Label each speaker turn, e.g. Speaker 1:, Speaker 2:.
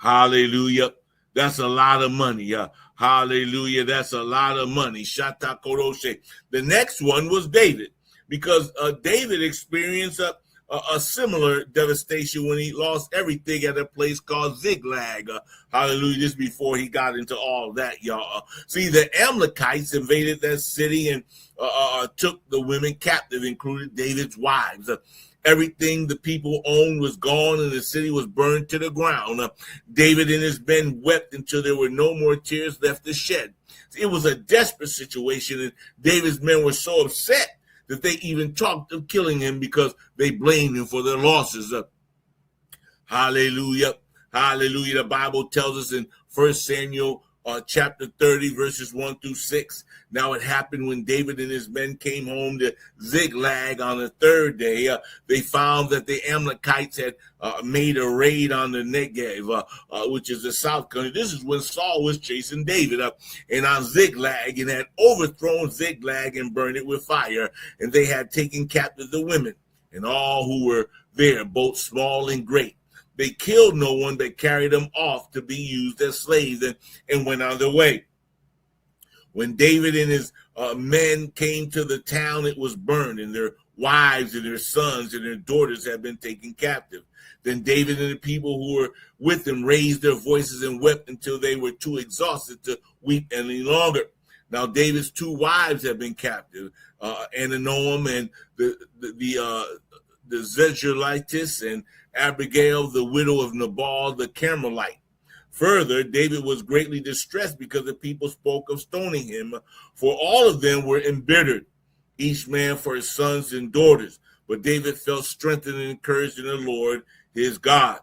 Speaker 1: Hallelujah. That's a lot of money. Hallelujah. That's a lot of money. Shata Koroshe. The next one was David, because David experienced a similar devastation when he lost everything at a place called Ziklag. Hallelujah. This before he got into all that, y'all. See, the Amalekites invaded that city and took the women captive, including David's wives. Everything the people owned was gone, and the city was burned to the ground. David and his men wept until there were no more tears left to shed. It was a desperate situation, and David's men were so upset that they even talked of killing him because they blamed him for their losses. Hallelujah. Hallelujah. The Bible tells us in 1 Samuel chapter 30, verses 1 through 6. Now it happened when David and his men came home to Ziklag on the third day, they found that the Amalekites had made a raid on the Negev, which is the south country. This is when Saul was chasing David and on Ziklag, and had overthrown Ziklag and burned it with fire. And they had taken captive the women and all who were there, both small and great. They killed no one, but carried them off to be used as slaves and went on their way. When David and his men came to the town, it was burned, and their wives and their sons and their daughters had been taken captive. Then David and the people who were with him raised their voices and wept until they were too exhausted to weep any longer. Now David's two wives had been captive, Ahinoam and the Zezrelites, and Abigail, the widow of Nabal the Carmelite. Further, David was greatly distressed because the people spoke of stoning him, for all of them were embittered, each man for his sons and daughters. But David felt strengthened and encouraged in the Lord his God.